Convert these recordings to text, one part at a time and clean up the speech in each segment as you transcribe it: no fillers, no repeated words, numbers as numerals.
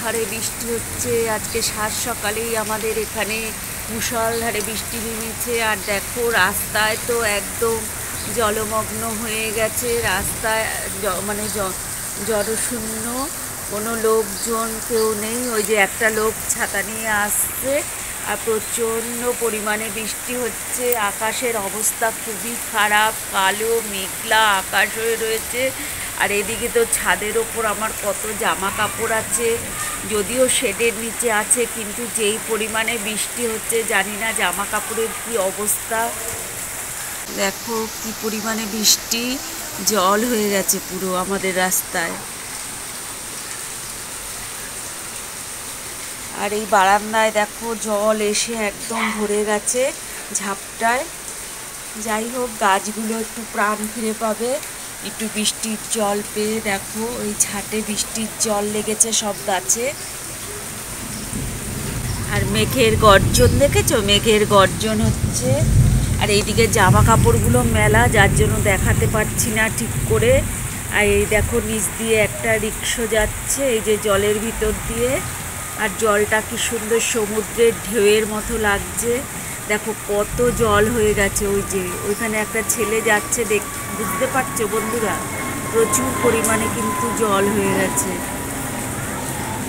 হারে বৃষ্টি হচ্ছে। আজকে সাত সকালেই আমাদের এখানে মুষলধারে বৃষ্টি নেমেছে। আর দেখো রাস্তায় তো একদম জলমগ্ন হয়ে গেছে। রাস্তায় মানে জলশূন্য, কোনো লোকজন কেউ নেই। ওই যে একটা লোক ছাতা নিয়ে আসছে। আর প্রচণ্ড পরিমাণে বৃষ্টি হচ্ছে। আকাশের অবস্থা খুবই খারাপ, কালো মেঘলা আকাশ হয়ে রয়েছে। আর এদিকে তো ছাদের ওপর আমার কত জামা কাপড় আছে, যদিও শেডের নিচে আছে, কিন্তু যেই পরিমাণে বৃষ্টি হচ্ছে জানি না জামা কাপড়ের কী অবস্থা। দেখো কি পরিমাণে বৃষ্টি, জল হয়ে গেছে পুরো আমাদের রাস্তায়। আর এই বারান্দায় দেখো জল এসে একদম ভরে গেছে ঝাপটায়। যাই হোক, গাছগুলো একটু প্রাণ ফিরে পাবে একটু বৃষ্টির জল পেয়ে। দেখো ওই ছাটে বৃষ্টির জল লেগেছে সব গাছে। আর মেঘের গর্জন দেখেছো, মেঘের গর্জন হচ্ছে। আর এইদিকে জামা কাপড়গুলো মেলা, যার জন্য দেখাতে পারছি না ঠিক করে। আর এই দেখো নিচ দিয়ে একটা রিক্সা যাচ্ছে এই যে জলের ভিতর দিয়ে। আর জলটা কি সুন্দর সমুদ্রের ঢেউয়ের মতো লাগছে। দেখো কত জল হয়ে গেছে। ওই যে ওইখানে একটা ছেলে যাচ্ছে, বুঝতে পারছো বন্ধুরা? প্রচুর পরিমাণে কিন্তু জল হয়ে গেছে।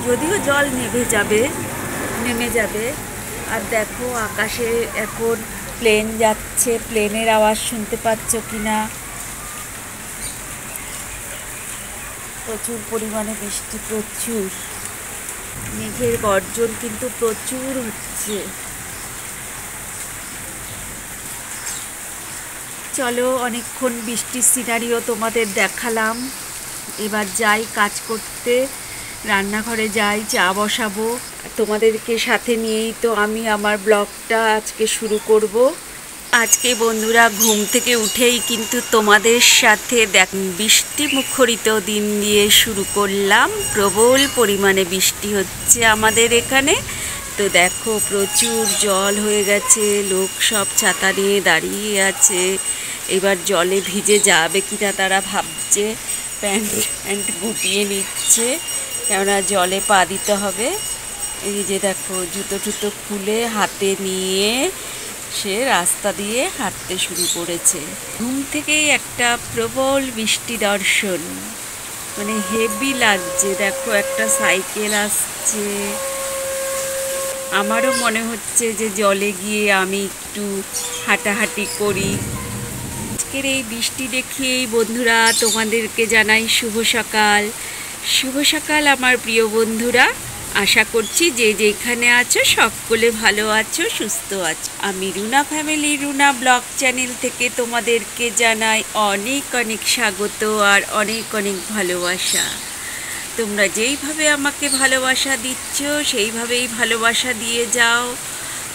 যদিও জল নেমে যাবে। আর দেখো আকাশে এখন প্লেন যাচ্ছে, প্লেনের আওয়াজ শুনতে পাচ্ছ কিনা। প্রচুর পরিমাণে বৃষ্টি, প্রচুর মেঘের গর্জন কিন্তু প্রচুর হচ্ছে। চলো, অনেকক্ষণ বৃষ্টির সিনারিও তোমাদের দেখালাম। এবার যাই কাজ করতে, রান্নাঘরে যাই, চা বসাবো। তোমাদেরকে সাথে নিয়েই তো আমি আমার ব্লগটা আজকে শুরু করব। আজকে বন্ধুরা ঘুম থেকে উঠেই কিন্তু তোমাদের সাথে বৃষ্টি মুখরিত দিন দিয়ে শুরু করলাম। প্রবল পরিমাণে বৃষ্টি হচ্ছে আমাদের এখানে। তো দেখো প্রচুর জল হয়ে গেছে, লোক সব ছাতা নিয়ে দাঁড়িয়ে আছে। এবার জলে ভিজে যাবে কিনা তারা ভাবছে, প্যান্ট গুটিয়ে নিচ্ছে, কেননা জলে পা দিতে হবে। এই যে দেখো জুতো টুতো খুলে হাতে নিয়ে সে রাস্তা দিয়ে হাঁটতে শুরু করেছে। ঘুম থেকেই একটা প্রবল বৃষ্টি দর্শন, মানে হেভি লাগছে। দেখো একটা সাইকেল আসছে। আমারও মনে হচ্ছে যে জলে গিয়ে আমি একটু হাঁটাহাঁটি করি। আজকের এই বৃষ্টি দেখেই বন্ধুরা তোমাদেরকে জানাই শুভ সকাল। শুভ সকাল আমার প্রিয় বন্ধুরা। আশা করছি যে যেখানে আছো সকলে ভালো আছো, সুস্থ আছো। আমি Runa family, Runa blog channel থেকে তোমাদেরকে জানাই অনেক অনেক স্বাগত আর অনেক অনেক ভালোবাসা। তোমরা যেইভাবে আমাকে ভালোবাসা দিচ্ছ সেইভাবেই ভালোবাসা দিয়ে যাও।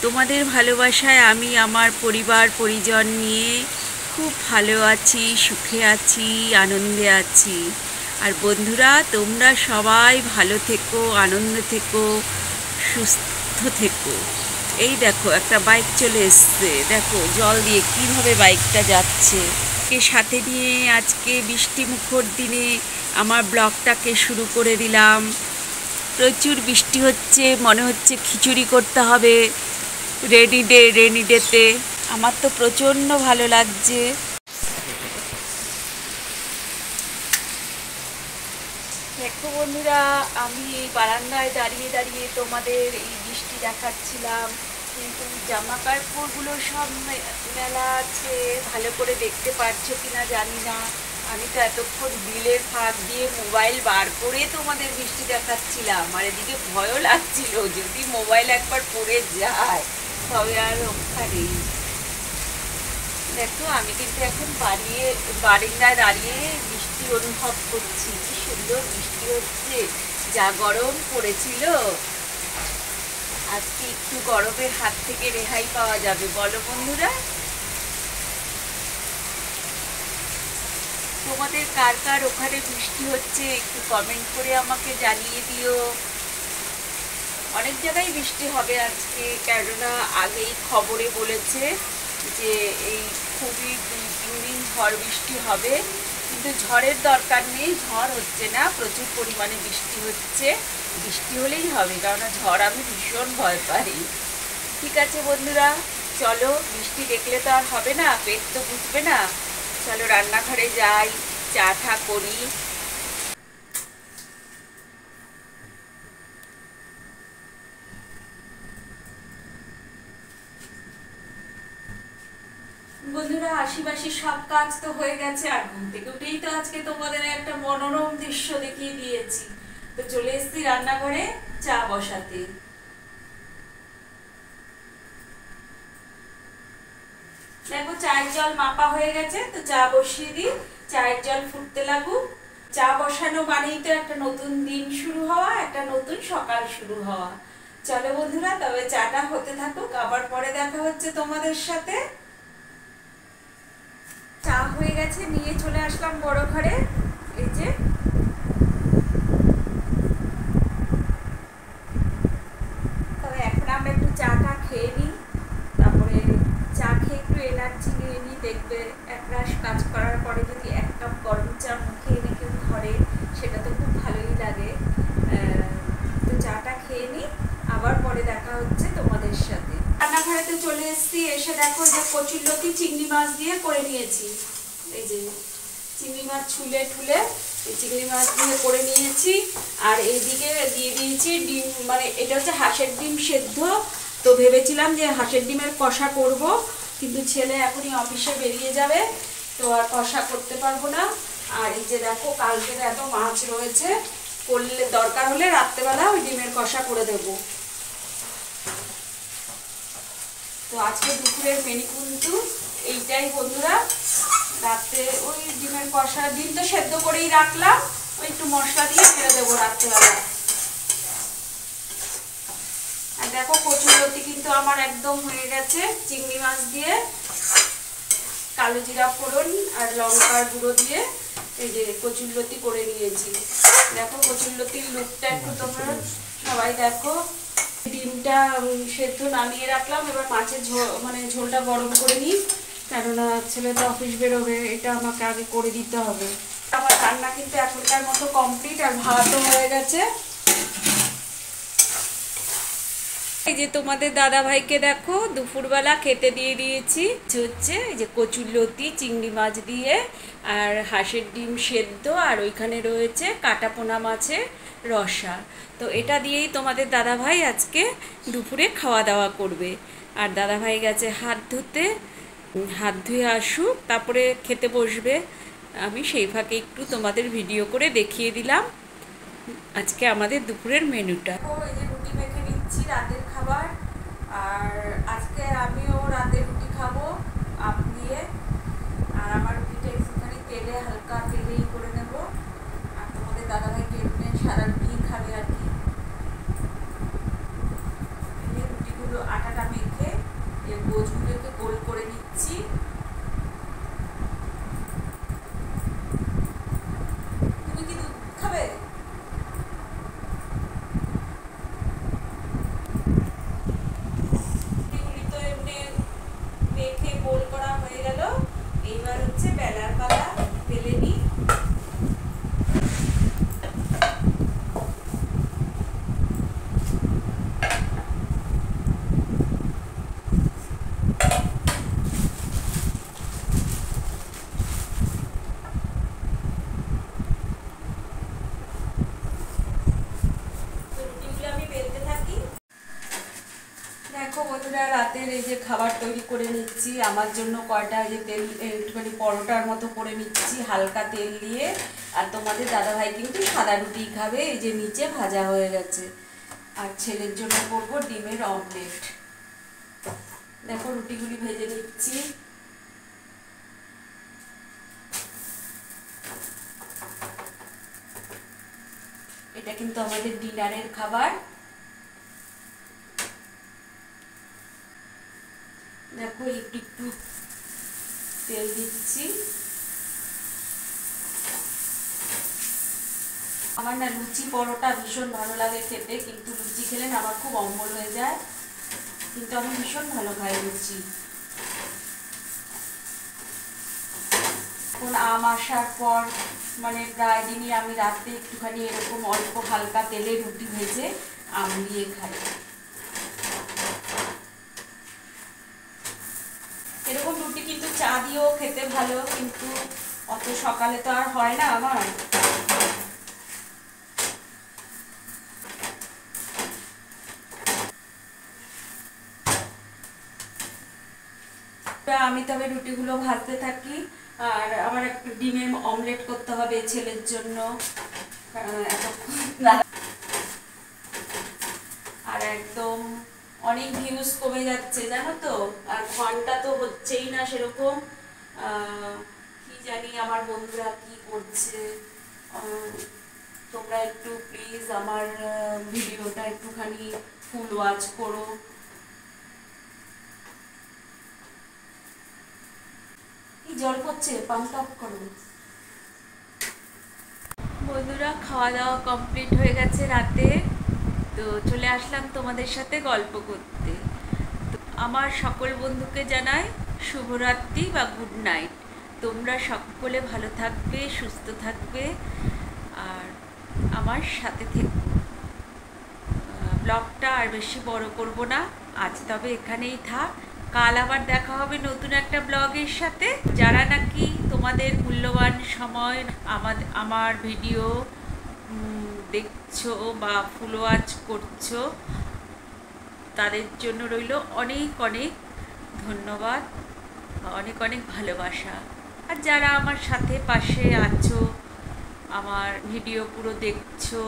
তোমাদের ভালোবাসায় আমি আমার পরিবার পরিজন নিয়ে খুব ভালো আছি, সুখে আছি, আনন্দে আছি। আর বন্ধুরা তোমরা সবাই ভালো থেকো, আনন্দে থেকো, সুস্থ থেকো। এই দেখো একটা বাইক চলে এসছে, দেখো জল দিয়ে কীভাবে বাইকটা যাচ্ছে। কে সাথে নিয়ে আজকে বৃষ্টি মুখর দিনে আমার ব্লগটাকে শুরু করে দিলাম। প্রচুর বৃষ্টি হচ্ছে, মনে হচ্ছে খিচুড়ি করতে হবে রেনি ডেতে। আমার তো প্রচণ্ড ভালো লাগছে। দেখো বন্ধুরা, আমি এই বারান্দায় দাঁড়িয়ে দাঁড়িয়ে তোমাদের এই বৃষ্টি দেখাচ্ছিলাম, কিন্তু জামা কাপড়গুলো সব মেলা আছে। ভালো করে দেখতে পারছো কিনা জানি না। আমি তো এতক্ষণ বিলের ফাঁক দিয়ে মোবাইল বার করে তোমাদের বৃষ্টি দেখাচ্ছিলাম। আর এদিকে ভয়ও লাগছিল, যদি মোবাইল একবার পড়ে যায় তবে আর রক্ষা নেই। দেখো আমি কিন্তু এখন বারান্দায় দাঁড়িয়ে বৃষ্টি অনুভব করছি। কি সুন্দর বৃষ্টি হচ্ছে, যা গরম পড়েছিল আজকে একটু গরমের হাত থেকে রেহাই পাওয়া যাবে, বলো বন্ধুরা? তোমাদের কার কার ওখানে বৃষ্টি হচ্ছে একটু কমেন্ট করে আমাকে জানিয়ে দিও। অনেক জায়গায় বৃষ্টি হবে আজকে, কেননা আগেই খবরে বলেছে যে এই খুবই 2-3 দিন ঝড় বৃষ্টি হবে। কিন্তু ঝড়ের দরকার নেই, ঝড় হচ্ছে না, প্রচুর পরিমাণে বৃষ্টি হচ্ছে। বৃষ্টি হলেই হবে, কারণ ঝড় আমি ভীষণ ভয় পাই। ঠিক আছে বন্ধুরা, চলো, বৃষ্টি দেখলে তো আর হবে না, পেট তো বুঝবে না। চলো রান্নাঘরে যাই, চা ঠা করি। বন্ধুরা, আশিপাশি সব কাজ তো হয়ে গেছে, আর ঘুম থেকে উঠেই তো আজকে তোমাদের একটা মনোরম দৃশ্য দেখিয়ে দিয়েছি। তো চলে এসেছি রান্নাঘরে চা বসাতে। দেখো চায়ের জল মাপা হয়ে গেছে, তো চা বসিয়ে দিই, চায়ের জল ফুটতে লাগুক। চা বসানো মানেই তো একটা নতুন দিন শুরু হওয়া, একটা নতুন সকাল শুরু হওয়া। চলো বন্ধুরা, তবে চাটা হতে থাকুক, আবার পরে দেখা হচ্ছে তোমাদের সাথে। চা হয়ে গেছে, নিয়ে চলে আসলাম বড় ঘরে। এই যে তবে এখন আমরা একটু চাটা খেয়ে নিই, তারপরে চা খেয়ে একটু এনার্জি নিয়ে নিই। দেখবে একরাশ কাজ করার পরে যদি এক কাপ গরম চা মুখে এনে কেউ ধরে, সেটা তো খুব ভালোই লাগে। তো চাটা খেয়ে নিই, আবার পরে দেখা হচ্ছে তোমাদের সাথে। রান্নাঘরেতে চলে এসেছি, এসে দেখো যে কচুরলতি চিংড়ি মাছ দিয়ে করে নিয়েছি। এই যে চিংড়ি মাছ ছুলে ঠুলে চিংড়ি মাছ দিয়ে করে নিয়েছি। আর এইদিকে দিয়ে দিয়েছি ডিম, মানে এটা হচ্ছে হাঁসের ডিম সেদ্ধ। তো ভেবেছিলাম যে হাঁসের ডিমের কষা করব, কিন্তু ছেলে এখনই অফিসে বেরিয়ে যাবে, তো আর কষা করতে পারবো না। আর এই যে দেখো কালকের এত মাছ রয়েছে, করলে দরকার হলে রাত্রেবেলা ওই ডিমের কষা করে দেবো। তো আজকে দুপুরের মেনু কিন্তু এইটাই বন্ধুরা। রাতে ওই ডিমের কষা, ডিম তো সেদ্ধ করেই রাখলাম, ওই একটু মশলা দিয়ে ফেলে দেবো রাত্রেবেলা। আর দেখো কচুরলতি কিন্তু আমার একদম হয়ে গেছে, চিংড়ি মাছ দিয়ে কালো জিরা ফোড়ন আর লঙ্কার গুঁড়ো দিয়ে এই যে কচুরলতি করে নিয়েছি। দেখো কচুরলতির লুকটা একটু তোমরা সবাই দেখো। ডিমটা সেদ্ধ নামিয়ে রাখলাম, এবার মাছের ঝোলটা গরম করে নিই, কেননা ছেলে তো অফিস বেরোবে, এটা আমাকে আগে করে দিতে হবে। আমার রান্না কিন্তু এখনকার মতো কমপ্লিট, আর ভাতও হয়ে গেছে। এই যে তোমাদের দাদা ভাইকে দেখো দুপুরবেলা খেতে দিয়ে দিয়েছি, হচ্ছে এই যে কচুরলতি চিংড়ি মাছ দিয়ে আর হাঁসের ডিম সেদ্ধ, আর ওইখানে রয়েছে কাটাপোনা মাছের রসা। তো এটা দিয়েই তোমাদের দাদা ভাই আজকে দুপুরে খাওয়া দাওয়া করবে। আর দাদা ভাই গেছে হাত ধুতে, হাত ধুয়ে আসুক, তারপরে খেতে বসবে। আমি সেই ফাঁকে একটু তোমাদের ভিডিও করে দেখিয়ে দিলাম আজকে আমাদের দুপুরের মেনুটা। এই যে রুটি মেখে নিচ্ছি, রাতের খাবার। আর আজকে আমিও রাতে রুটি খাবো আপ দিয়ে। আর আমার রুটিটা একটুখানি তেলে, হালকা তেলেই করে নেব। আর তোমাদের দাদাভাই এমনি সাদা রুটি খাবে আর কি। এই রুটিগুলো আটাটা মেখে এর গোছগুলোকে গোল করে নিচ্ছি। তুমি কি দুধ খাবে? মেখে গোল করা হয়ে গেল, এইবার হচ্ছে বেলার পালা, বেলে নিই। দেখো বন্ধুরা, রাতের এই যে খাবার তৈরি করে নিচ্ছি আমার জন্য। কয়টা এই যে তেল একটুখানি পরোটার মতো করে নিচ্ছি হালকা তেল দিয়ে। আর তোমাদের দাদাভাই কিন্তু সাদা রুটি খাবে, এই যে নিচে ভাজা হয়ে গেছে। আর ছেলের জন্য করবো ডিমের অমলেট। দেখো রুটিগুলি ভেজে নিচ্ছি। এটা কিন্তু আমাদের ডিনারের খাবার। দেখো একটু একটু তেল দিচ্ছি। আমার না লুচি পরোটা ভীষণ ভালো লাগে খেতে, কিন্তু লুচি খেলে না আমার খুব অম্বল হয়ে যায়, কিন্তু আমি ভীষণ ভালো খাই লুচি। এখন আম আসার পর মানে প্রায় দিনই আমি রাতে একটুখানি এরকম অল্প হালকা তেলে রুটি ভেজে আম দিয়ে খাই। এরকম রুটি কিন্তু চা দিয়েও খেতে ভালো, কিন্তু অত সকালে তো আর হয় না আমার। আমি তবে রুটিগুলো ভাজতে থাকি, আর আমার একটু ডিমের অমলেট করতে হবে ছেলের জন্য। আর একদম অনেক ভিউজ কমে যাচ্ছে জানো তো, আর ঘন্টা তো হচ্ছেই না সেরকম। কি জানি আমার বন্ধুরা কি করছে। তোমরা একটু প্লিজ আমার ভিডিওটা একটুখানি ফুল ওয়াচ করো। কি জল পড়ছে, পাম্পটা অফ করো। বন্ধুরা, খাওয়া দাওয়া কমপ্লিট হয়ে গেছে রাতে, তো চলে আসলাম তোমাদের সাথে গল্প করতে। তো আমার সকল বন্ধুকে জানাই শুভরাত্রি বা গুড নাইট। তোমরা সকলে ভালো থাকবে, সুস্থ থাকবে, আর আমার সাথে থেকো। ব্লগটা আর বেশি বড় করব না, আজ তবে এখানেই থাক। কাল আবার দেখা হবে নতুন একটা ব্লগের সাথে। যারা নাকি তোমাদের মূল্যবান সময় আমার ভিডিও দেখছো বা ফুল ওয়াচ করছো, তাদের জন্য রইল অনেক অনেক ধন্যবাদ, অনেক অনেক ভালোবাসা। আর যারা আমার সাথে পাশে আছো, আমার ভিডিও পুরো দেখছো,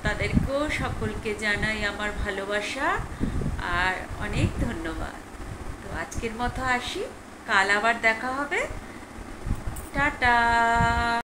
তাদেরকেও সকলকে জানাই আমার ভালোবাসা আর অনেক ধন্যবাদ। তো আজকের মতো আসি, কাল আবার দেখা হবে। টাটা।